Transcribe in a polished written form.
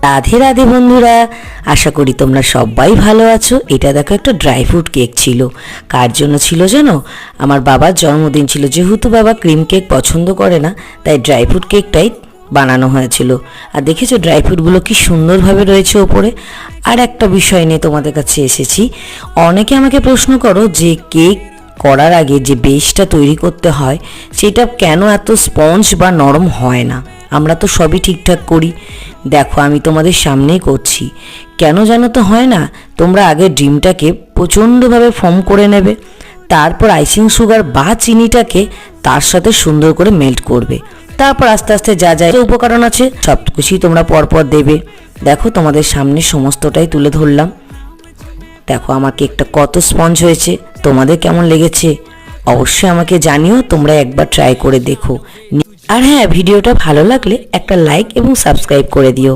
রাধে রাধে বন্ধুরা, আশা করি তোমরা সবাই ভালো আছো। এটা দেখো একটা ড্রাই ফ্রুট কেক ছিল। কার জন্য ছিল জানো? আমার বাবার জন্মদিন ছিল। যেহেতু বাবা ক্রিম কেক পছন্দ করে না, তাই ড্রাই ফ্রুট কেকটাই বানানো হয়েছিল। আর দেখেছো ড্রাই ফ্রুটগুলো কি সুন্দরভাবে রয়েছে ওপরে। আর একটা বিষয় নিয়ে তোমাদের কাছে এসেছি। অনেকে আমাকে প্রশ্ন করো যে কেক করার আগে যে বেসটা তৈরি করতে হয় সেটা কেন এত স্পঞ্জ বা নরম হয় না। আমরা তো সবই ঠিকঠাক করি। দেখো আমি তোমাদের সামনেই করছি। কেন জানো তো হয় না? তোমরা আগে ডিমটাকে প্রচণ্ডভাবে ফর্ম করে নেবে, তারপর আইসিং সুগার বা চিনিটাকে তার সাথে সুন্দর করে মেল্ট করবে, তারপর আস্তে আস্তে যা যা উপকরণ আছে সব কিছুই তোমরা পরপর দেবে। দেখো তোমাদের সামনে সমস্তটাই তুলে ধরলাম। দেখো আমার কেকটা কত স্পঞ্জ হয়েছে, তোমাদের কেমন লেগেছে অবশ্যই আমাকে জানিও। তোমরা একবার ট্রাই করে দেখো। আর হ্যাঁ, ভিডিওটা ভালো লাগলে একটা লাইক এবং সাবস্ক্রাইব করে দিও।